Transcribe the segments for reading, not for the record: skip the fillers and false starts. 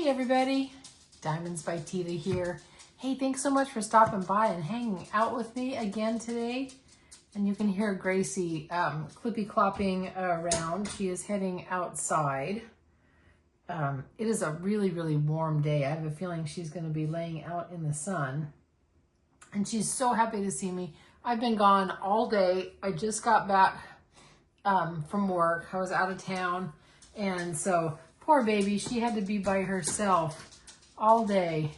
Hey everybody, Diamonds by Teeda here. Hey, thanks so much for stopping by and hanging out with me again today. And you can hear Gracie clippy clopping around. She is heading outside. It is a really, really warm day. I have a feeling she's going to be laying out in the sun. And she's so happy to see me. I've been gone all day. I just got back from work. I was out of town. And so, poor baby, she had to be by herself all day.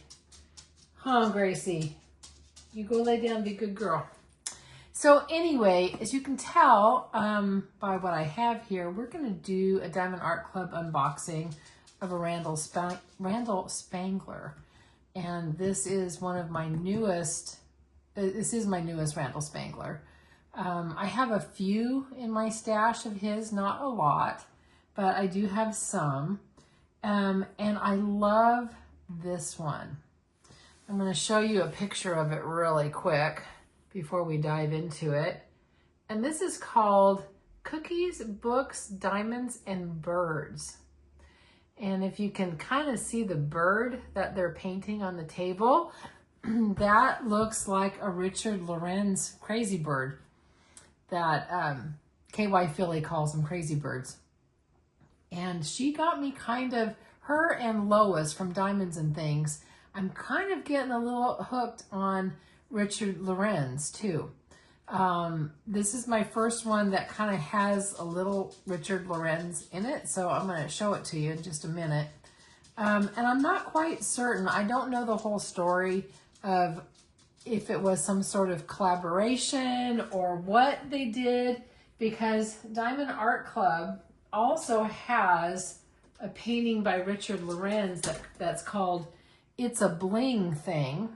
Huh, Gracie? You go lay down, be a good girl. So anyway, as you can tell by what I have here, we're going to do a Diamond Art Club unboxing of a Randal Spangler. And this is one of my newest, my newest Randal Spangler. I have a few in my stash of his, not a lot, but I do have some. And I love this one. I'm going to show you a picture of it really quick before we dive into it. And this is called Cookies, Books, Diamonds, and Birds. And if you can kind of see the bird that they're painting on the table, that looks like a Richard Lorenz crazy bird that KY Philly calls them crazy birds. And she got me kind of, her and Lois from Diamonds and Things, I'm kind of getting a little hooked on Richard Lorenz too. This is my first one that kind of has a little Richard Lorenz in it, so I'm going to show it to you in just a minute. And I'm not quite certain, I don't know the whole story of if it was some sort of collaboration or what they did, because Diamond Art Club also has a painting by Richard Lorenz that's called It's a Bling Thing.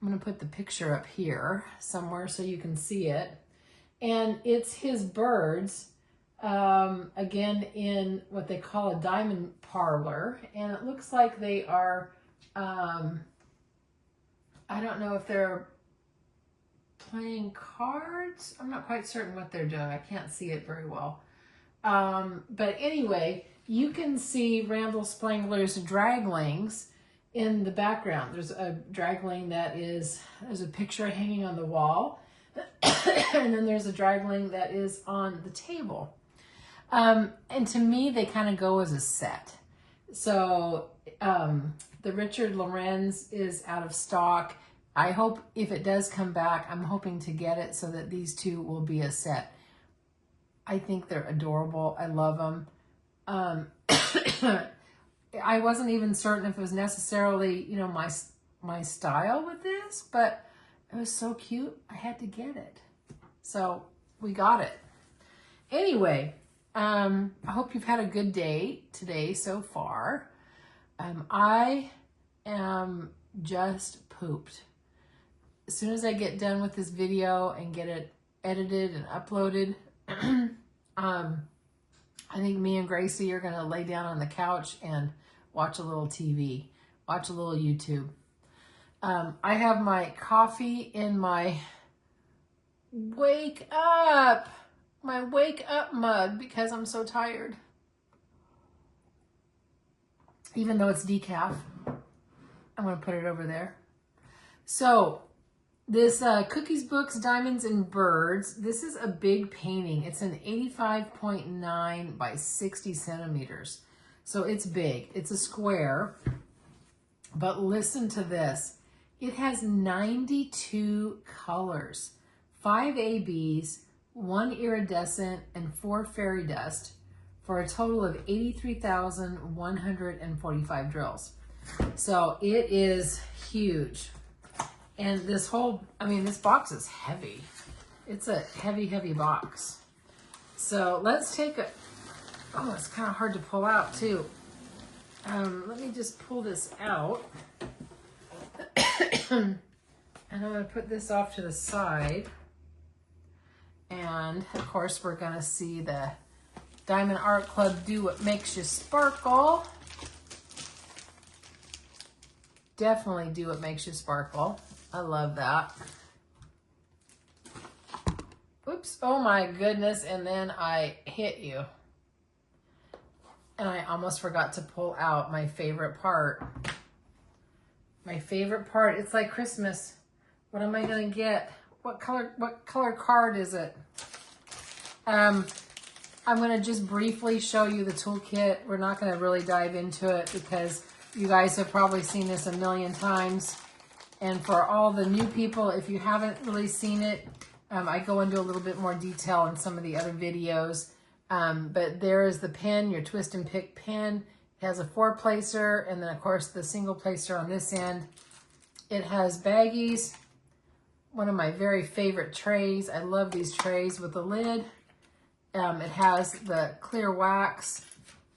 I'm going to put the picture up here somewhere so you can see it. And it's his birds, again, in what they call a diamond parlor. And it looks like they are, I don't know if they're playing cards. I'm not quite certain what they're doing. I can't see it very well. But anyway, you can see Randal Spangler's draglings in the background. There's a dragling that is, there's a picture hanging on the wall. And then there's a dragling that is on the table. And to me, they kind of go as a set. So the Richard Lorenz is out of stock. I hope if it does come back, I'm hoping to get it so that these two will be a set. I think they're adorable. I love them. I wasn't even certain if it was necessarily, you know, my style with this, but it was so cute. I had to get it. So we got it. Anyway, I hope you've had a good day today so far. I am just pooped. As soon as I get done with this video and get it edited and uploaded, I think me and Gracie are going to lay down on the couch and watch a little TV, watch a little YouTube. I have my coffee in my wake up mug because I'm so tired. Even though it's decaf, I'm going to put it over there. So this Cookies, Books, Diamonds, and Birds, this is a big painting. It's an 85.9 by 60 centimeters. So it's big. It's a square. But listen to this. It has 92 colors, 5 ABs, 1 iridescent, and 4 fairy dust for a total of 83,145 drills. So it is huge. And this whole, I mean, this box is heavy. It's a heavy, heavy box. So let's take a, oh, it's kind of hard to pull out too. Let me just pull this out. And I'm going to put this off to the side. And of course, we're going to see the Diamond Art Club Do What Makes You Sparkle. Definitely do what makes you sparkle. I love that. Oops, oh my goodness, and then I hit you. And I almost forgot to pull out my favorite part. My favorite part. It's like Christmas. What am I going to get? What color card is it? I'm going to just briefly show you the toolkit. We're not going to really dive into it because you guys have probably seen this a million times. And for all the new people, if you haven't really seen it, I go into a little bit more detail in some of the other videos. But there is the pen, your twist and pick pen. It has a 4-placer and then of course the single placer on this end. It has baggies, one of my very favorite trays. I love these trays with the lid. It has the clear wax,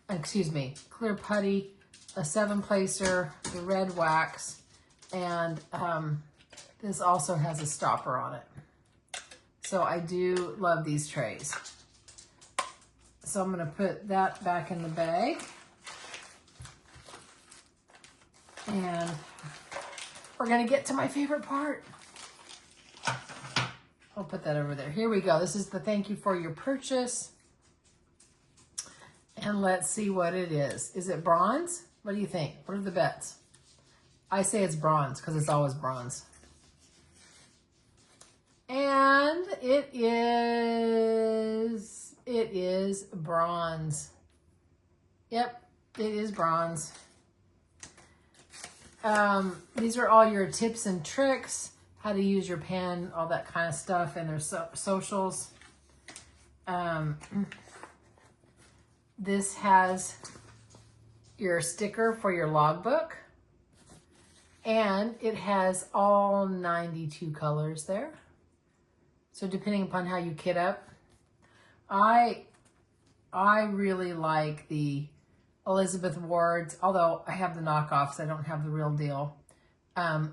clear putty, a 7-placer, the red wax, and this also has a stopper on it. So I do love these trays. So I'm going to put that back in the bag. And we're going to get to my favorite part. I'll put that over there. Here we go. This is the thank you for your purchase. And let's see what it is. Is it bronze? What do you think? What are the bets? I say it's bronze because it's always bronze. And it is bronze. Yep, it is bronze. These are all your tips and tricks, how to use your pen, all that kind of stuff, and there's socials. This has your sticker for your logbook, and it has all 92 colors there. So depending upon how you kit up, I really like the Elizabeth Ward's, although I have the knockoffs, I don't have the real deal.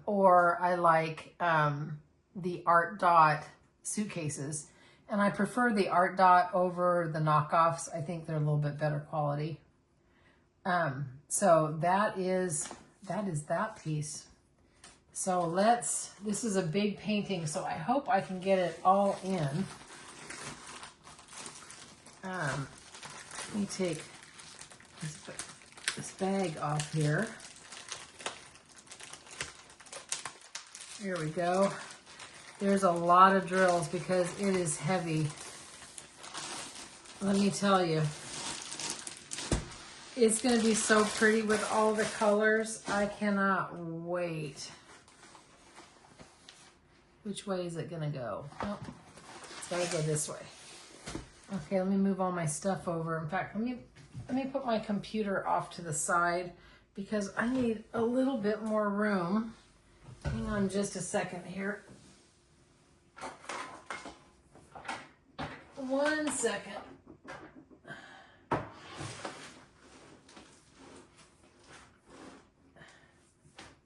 Or I like the ArtDot suitcases. And I prefer the ArtDot over the knockoffs. I think they're a little bit better quality. So that is that piece. So this is a big painting, so I hope I can get it all in. Let me take this bag off here. Here we go. There's a lot of drills because it is heavy. Let me tell you. It's going to be so pretty with all the colors. I cannot wait. Which way is it going to go? Oh, it's got to go this way. Okay, let me move all my stuff over. In fact, let me put my computer off to the side because I need a little bit more room. Hang on just a second here. 1 second.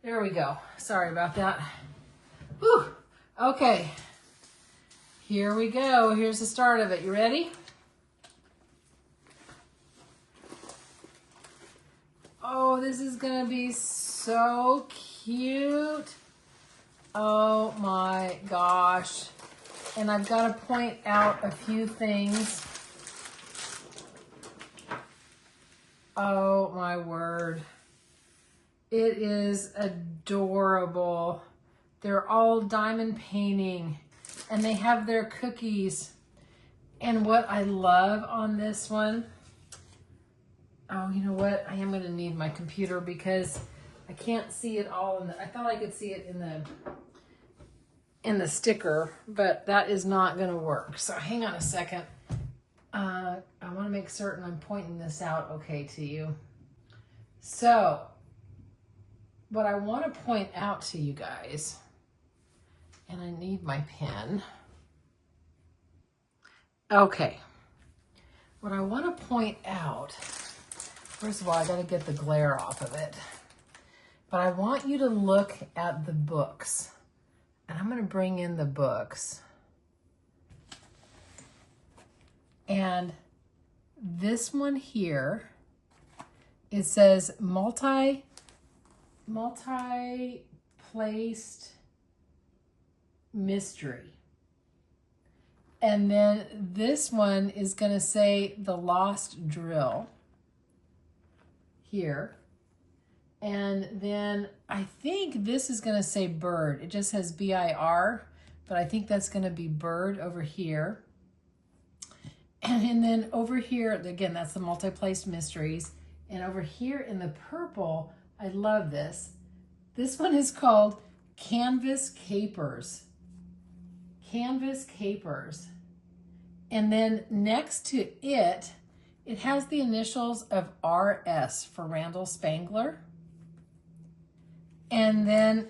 There we go. Sorry about that. Whew. Okay. Here we go. Here's the start of it. You ready? Oh, this is going to be so cute. Oh my gosh. And I've got to point out a few things. Oh my word. It is adorable. They're all diamond painting and they have their cookies. And what I love on this one, oh, you know what? I am going to need my computer because I can't see it all. I thought I could see it in the sticker, but that is not going to work. So hang on a second. I want to make certain I'm pointing this out okay to you. So what I want to point out to you guys, and I need my pen. Okay. What I want to point out, first of all, I got to get the glare off of it. But I want you to look at the books. And I'm going to bring in the books. And this one here, it says multi-placed mystery. And then this one is going to say The Lost Drill. here. And then I think this is gonna say bird. It just says B-I-R, but I think that's gonna be bird over here. And then over here, again, that's the multi-placed mysteries. And over here in the purple, I love this. This one is called Canvas Capers. Canvas Capers. And then next to it, it has the initials of RS for Randal Spangler. And then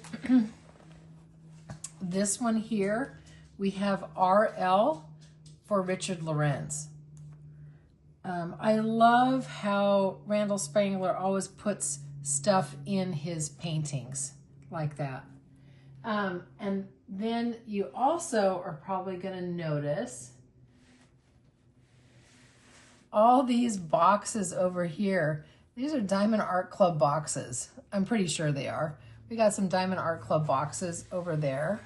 this one here, we have RL for Richard Lorenz. I love how Randal Spangler always puts stuff in his paintings like that. And then you also are probably going to notice all these boxes over here. These are Diamond Art Club boxes. I'm pretty sure they are. We got some Diamond Art Club boxes over there.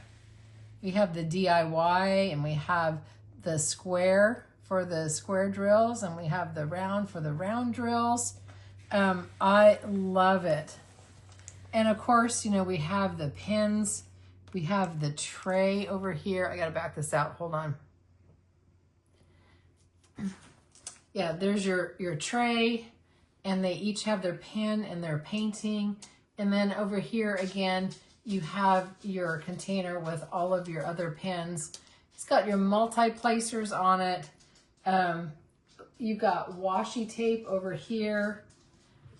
We have the DIY, and we have the square for the square drills, and we have the round for the round drills. I love it. And of course, you know, we have the pins. We have the tray over here. I gotta back this out, hold on. Yeah, there's your tray, and they each have their pen and their painting. And then over here again, you have your container with all of your other pens. It's got your multi-placers on it. You've got washi tape over here.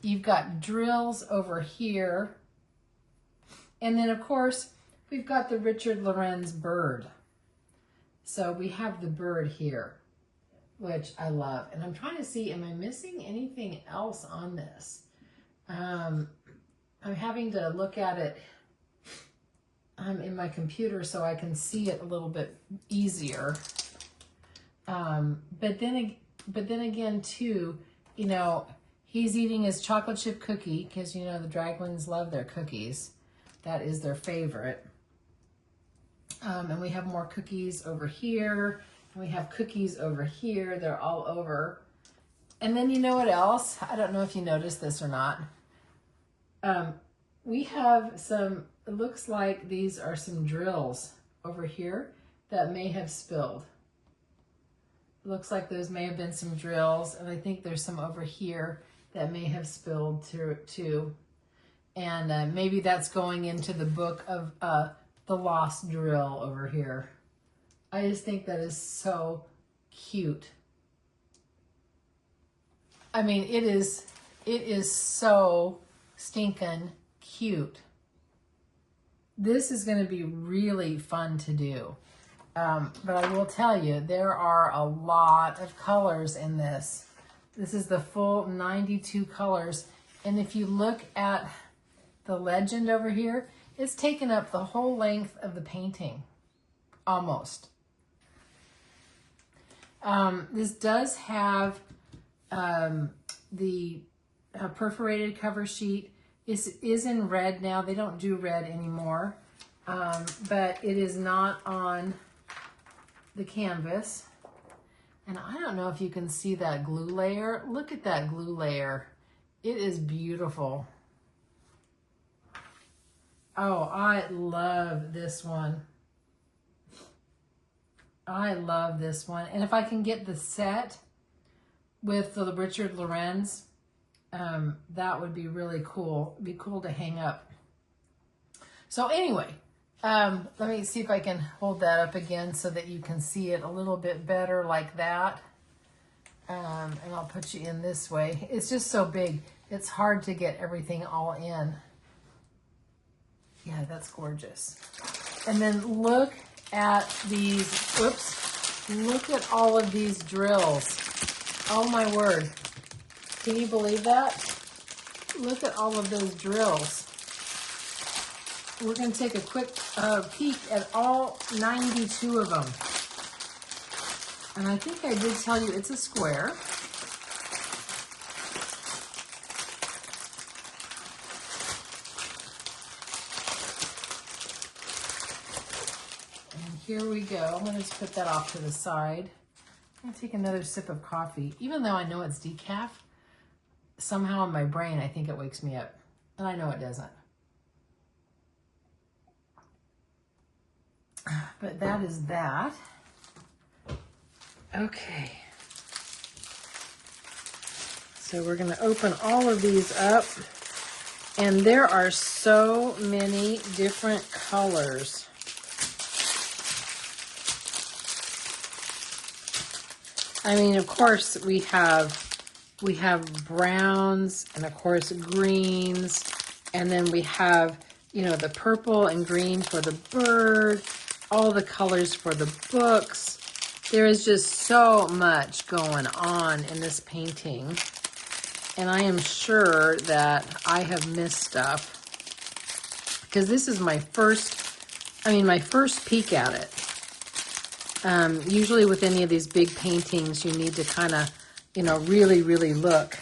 You've got drills over here. And then of course, we've got the Richard Lorenz bird. So we have the bird here, which I love. And I'm trying to see, am I missing anything else on this? I'm having to look at it in my computer so I can see it a little bit easier. But then again too, you know, he's eating his chocolate chip cookie because, you know, the Draglings love their cookies. That is their favorite. And we have more cookies over here. And we have cookies over here. They're all over. And then you know what else? I don't know if you noticed this or not. We have some, it looks like these are some drills over here that may have spilled. It looks like those may have been some drills, and I think there's some over here that may have spilled too. And maybe that's going into the book of the lost drill over here. I just think that is so cute. I mean, it is so stinking cute. This is going to be really fun to do. But I will tell you, there are a lot of colors in this. This is the full 92 colors. And if you look at the legend over here, it's taken up the whole length of the painting, almost. This does have the perforated cover sheet. This is in red now. They don't do red anymore, but it is not on the canvas. And I don't know if you can see that glue layer. Look at that glue layer. It is beautiful. Oh, I love this one. I love this one. And if I can get the set with the Richard Lorenz, that would be really cool. It'd be cool to hang up. So anyway, let me see if I can hold that up again so that you can see it a little bit better like that. And I'll put you in this way. It's just so big. It's hard to get everything all in. Yeah, that's gorgeous. And then look at these, oops, look at all of these drills. Oh my word. Can you believe that? Look at all of those drills. We're going to take a quick peek at all 92 of them. And I think I did tell you it's a square. And here we go. I'm going to just put that off to the side. I'm going to take another sip of coffee. Even though I know it's decaf, somehow in my brain, I think it wakes me up. And I know it doesn't. But that is that. Okay. So we're going to open all of these up. And there are so many different colors. I mean, of course, we have browns and of course greens, and then we have, you know, the purple and green for the bird, all the colors for the books. There is just so much going on in this painting, and I am sure that I have missed stuff because this is my first peek at it. Usually with any of these big paintings, you need to kind of, you know, really, really look.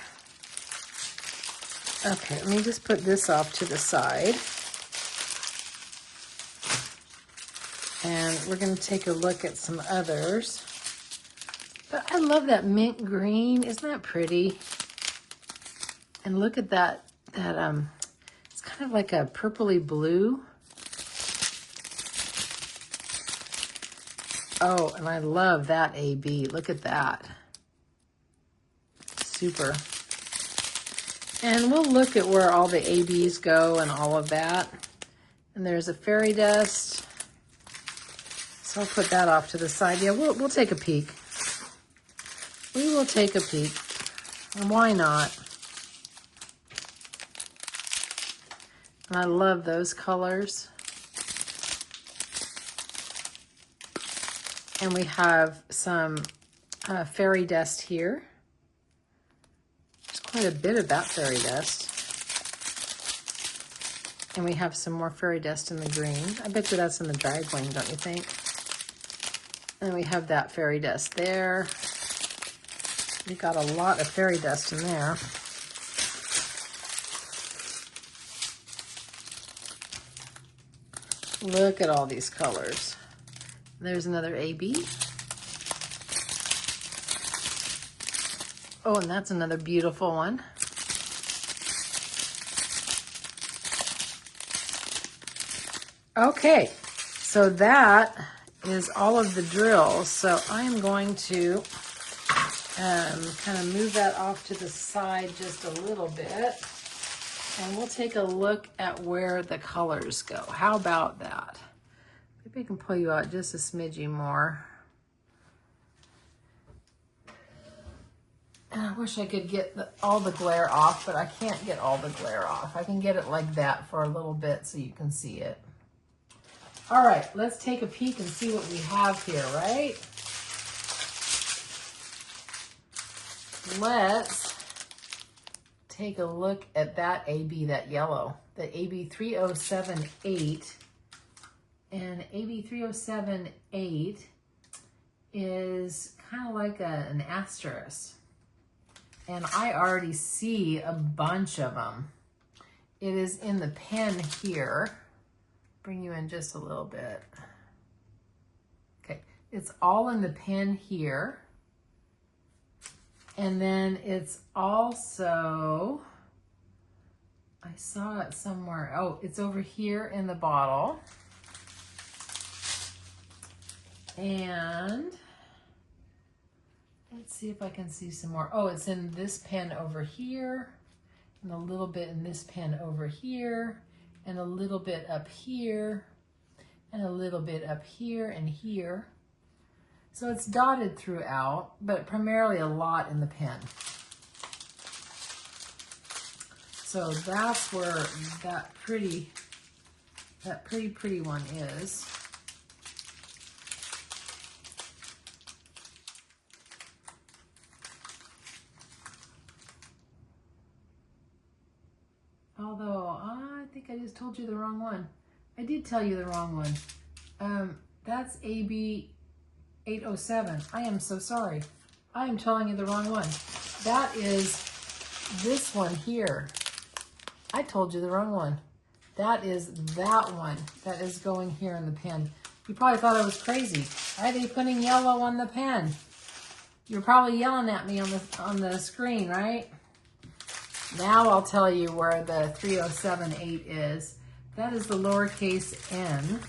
Okay, let me just put this off to the side. And we're going to take a look at some others. But I love that mint green. Isn't that pretty? And look at that, it's kind of like a purpley blue. Oh, and I love that AB. Look at that. Super. And we'll look at where all the ABs go and all of that. And there's a fairy dust. So I'll put that off to the side. Yeah, we'll take a peek. We will take a peek. And why not? And I love those colors. And we have some fairy dust here. There's quite a bit of that fairy dust. And we have some more fairy dust in the green. I bet you that's in the drag wing, don't you think? And we have that fairy dust there. We got a lot of fairy dust in there. Look at all these colors. There's another AB. Oh, and that's another beautiful one. Okay, so that is all of the drills. So I am going to kind of move that off to the side just a little bit. And we'll take a look at where the colors go. How about that? Maybe I can pull you out just a smidgy more. And I wish I could get all the glare off, but I can't get all the glare off. I can get it like that for a little bit so you can see it. All right, let's take a peek and see what we have here, right? Let's take a look at that AB, that yellow, that AB 3078. And AB 3078 is kind of like an asterisk. And I already see a bunch of them. It is in the pen here. Bring you in just a little bit. Okay, it's all in the pen here. And then it's also, I saw it somewhere. Oh, it's over here in the bottle. And let's see if I can see some more. Oh, it's in this pen over here, and a little bit in this pen over here, and a little bit up here, and a little bit up here and here. So it's dotted throughout, but primarily a lot in the pen. So that's where that pretty one is. Although, I think I just told you the wrong one. I did tell you the wrong one. That's AB 807. I am so sorry. I am telling you the wrong one. That is this one here. I told you the wrong one. That is that one that is going here in the pen. You probably thought I was crazy. Why are they putting yellow on the pen? You're probably yelling at me on the screen, right? Now I'll tell you where the 3078 is. That is the lowercase n.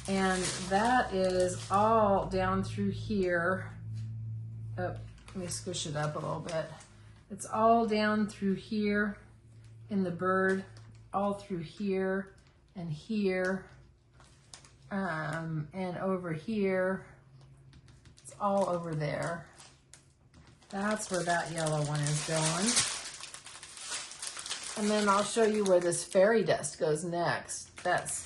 And that is all down through here. Oh, let me squish it up a little bit. It's all down through here in the bird, all through here and here, and over here. It's all over there. That's where that yellow one is going. And then I'll show you where this fairy dust goes next. That's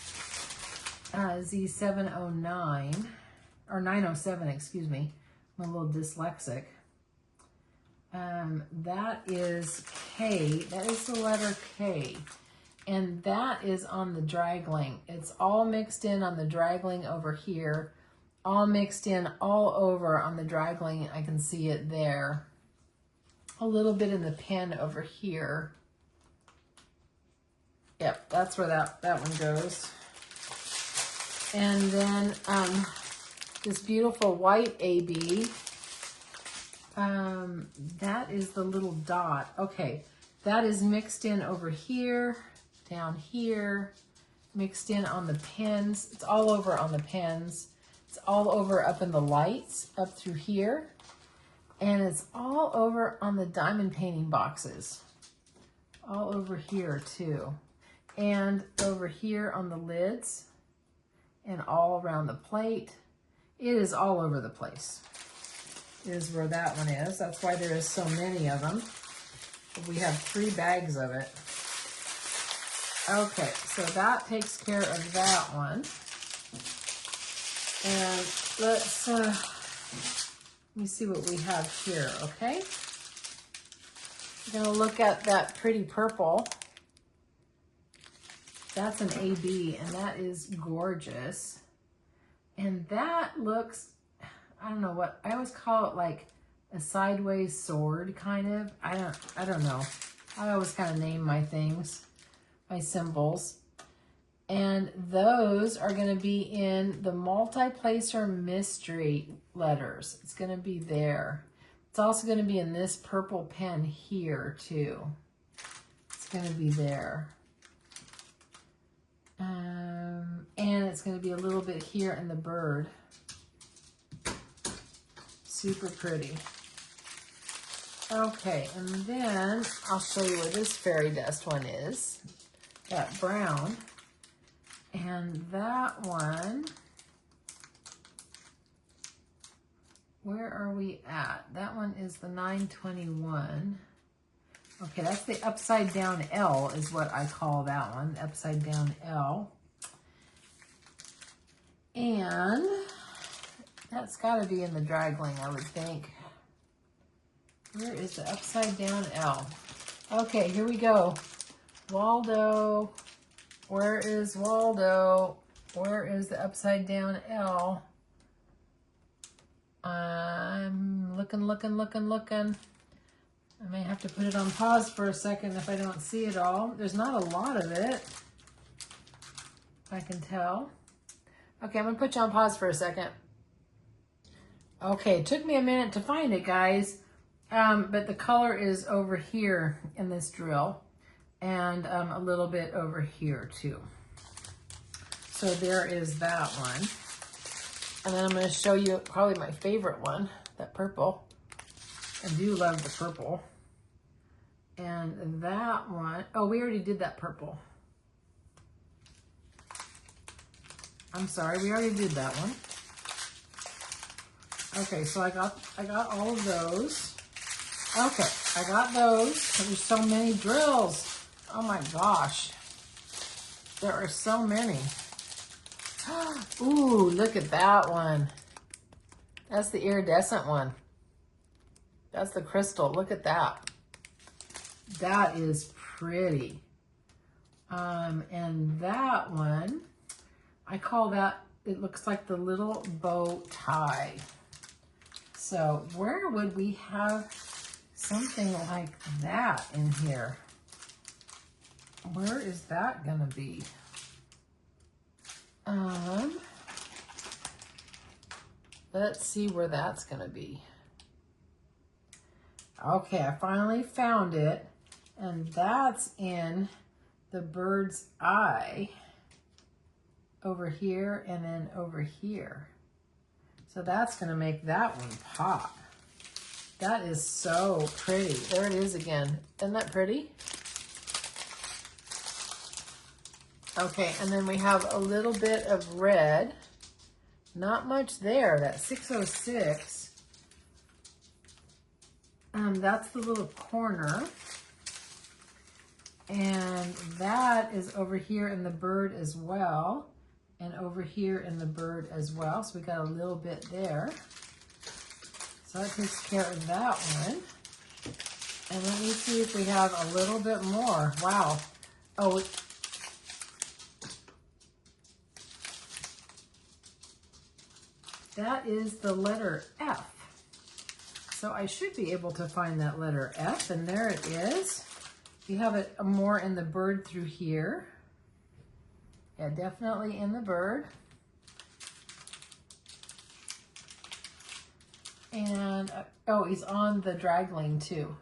Z709, or 907, excuse me. I'm a little dyslexic. That is K, that is the letter K. And that is on the dragling. It's all mixed in on the dragling over here. All mixed in all over on the dragling. I can see it there. A little bit in the pen over here. Yep, that's where that one goes. And then this beautiful white AB, that is the little dot. Okay, that is mixed in over here, down here, mixed in on the pens. It's all over on the pens. It's all over up in the lights, up through here. And it's all over on the diamond painting boxes. All over here too. And over here on the lids. And all around the plate. It is all over the place. Is where that one is. That's why there is so many of them. We have 3 bags of it. Okay, so that takes care of that one. And let's let me see what we have here, okay? We're gonna look at that pretty purple. That's an AB, and that is gorgeous. And that looks, I don't know what, I always call it like a sideways sword, kind of. I don't know. I always kind of name my things, my symbols. And those are going to be in the multi-placer mystery letters. It's going to be there. It's also going to be in this purple pen here, too. It's going to be there. And it's going to be a little bit here in the bird. Super pretty. Okay, and then I'll show you where this fairy dust one is. That brown. And that one, where are we at? That one is the 921. Okay, that's the upside down L is what I call that one, upside down L. And that's got to be in the dragling, I would think. Where is the upside down L? Okay, here we go. Waldo. Where is Waldo? Where is the upside down L? I'm looking. I may have to put it on pause for a second if I don't see it all. There's not a lot of it, I can tell. Okay, I'm gonna put you on pause for a second. Okay, it took me a minute to find it, guys. But the color is over here in this drill. And a little bit over here too. So there is that one. And then I'm going to show you probably my favorite one, that purple. I do love the purple. And that one, oh, we already did that purple. I'm sorry, we already did that one. Okay, so I got all of those. Okay, I got those. There's so many drills. Oh my gosh. There are so many. Ooh, look at that one. That's the iridescent one. That's the crystal. Look at that. That is pretty. And that one, I call that, it looks like the little bow tie. So where would we have something like that in here? Where is that gonna be? Let's see where that's gonna be. Okay, I finally found it. And that's in the bird's eye over here and then over here. So that's gonna make that one pop. That is so pretty. There it is again. Isn't that pretty? Okay, and then we have a little bit of red. Not much there, that 606. That's the little corner. And that is over here in the bird as well. And over here in the bird as well. So we got a little bit there. So that takes care of that one. And let me see if we have a little bit more. Wow. Oh, that is the letter F. So I should be able to find that letter F, and there it is. We have it more in the bird through here. Yeah, definitely in the bird. And, oh, he's on the dragling too.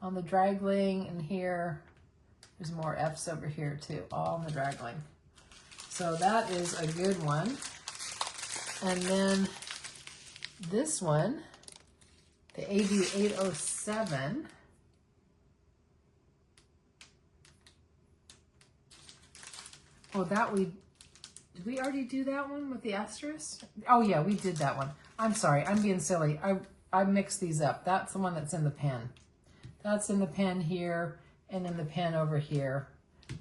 On the dragling, and here, there's more F's over here too, all on the dragling. So that is a good one. And then this one, the AD807. Oh, did we already do that one with the asterisk? Oh yeah, we did that one. I'm sorry, I'm being silly. I mixed these up. That's the one that's in the pen. That's in the pen here and in the pen over here.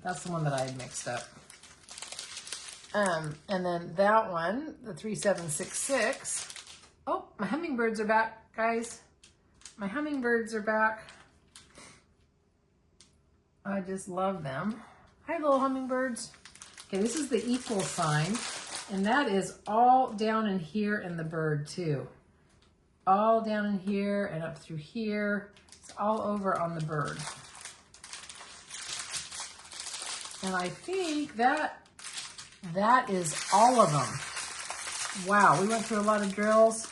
That's the one that I had mixed up. And then that one, the 3766. Oh, my hummingbirds are back, guys. My hummingbirds are back. I just love them. Hi, little hummingbirds. Okay, this is the equal sign, and that is all down in here in the bird too. All down in here and up through here. It's all over on the bird. And I think that is all of them. Wow, we went through a lot of drills.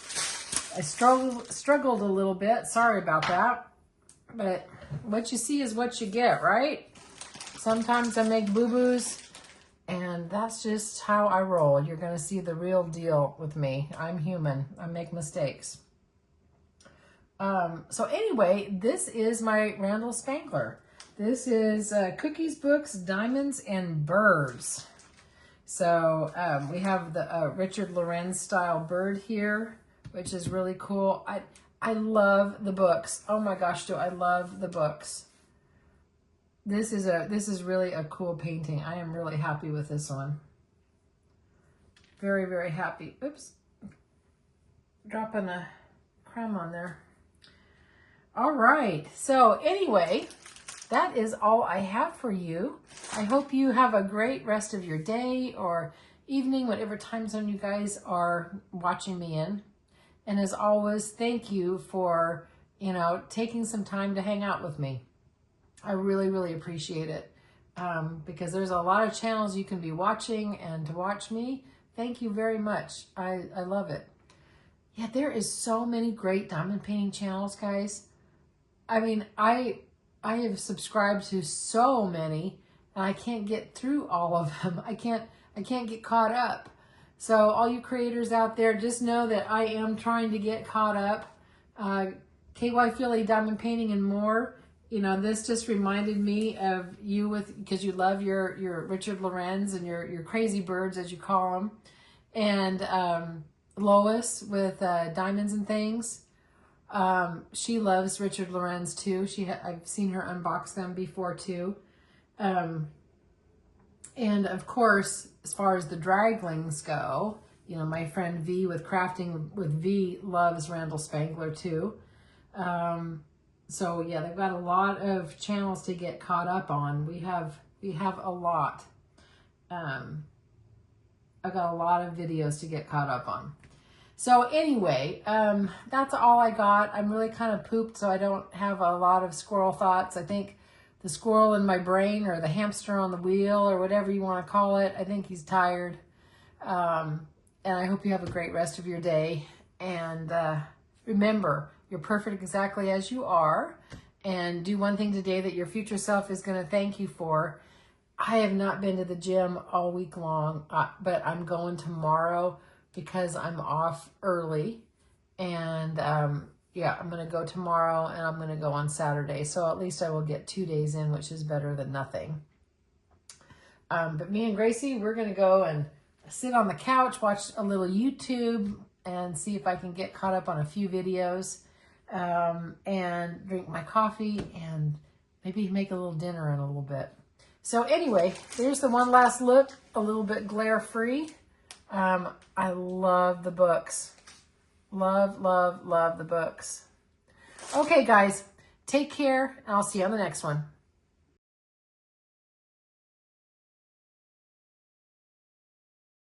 I struggled a little bit. Sorry about that. But what you see is what you get, right? Sometimes I make boo-boos, and that's just how I roll. You're going to see the real deal with me. I'm human. I make mistakes. So anyway, this is my Randal Spangler. This is Cookies, Books, Diamonds, and Birds. So we have the Richard Lorenz style bird here, which is really cool. I love the books. Oh my gosh, do I love the books. This is really a cool painting. I am really happy with this one. Very, very happy. Oops. Dropping a crumb on there. All right. So anyway, that is all I have for you. I hope you have a great rest of your day or evening, whatever time zone you guys are watching me in. And as always, thank you for, taking some time to hang out with me. I really, really appreciate it because there's a lot of channels you can be watching, and to watch me, thank you very much. I love it. Yeah, there is so many great diamond painting channels, guys. I mean, I have subscribed to so many, and I can't get through all of them. I can't get caught up. So all you creators out there, just know that I am trying to get caught up. KY Philly Diamond Painting and More. This just reminded me of you because you love your Richard Lorenz and your crazy birds, as you call them. And Lois with Diamonds and Things. She loves Richard Lorenz too. I've seen her unbox them before too. And of course, as far as the draglings go, my friend V with Crafting with V loves Randal Spangler too. So yeah, they've got a lot of channels to get caught up on. We have a lot. I've got a lot of videos to get caught up on. So anyway, that's all I got. I'm really kind of pooped, so I don't have a lot of squirrel thoughts. I think the squirrel in my brain, or the hamster on the wheel, or whatever you want to call it, I think he's tired. And I hope you have a great rest of your day. And remember, you're perfect exactly as you are. and do one thing today that your future self is going to thank you for. I have not been to the gym all week long, but I'm going tomorrow because I'm off early. And yeah, I'm going to go tomorrow and I'm going to go on Saturday. So at least I will get 2 days in, which is better than nothing. But me and Gracie, we're going to go and sit on the couch, watch a little YouTube, and see if I can get caught up on a few videos, and drink my coffee and maybe make a little dinner in a little bit. So anyway, here's the one last look, a little bit glare-free. I love the books. Love, love, love the books. Okay, guys, take care, and I'll see you on the next one.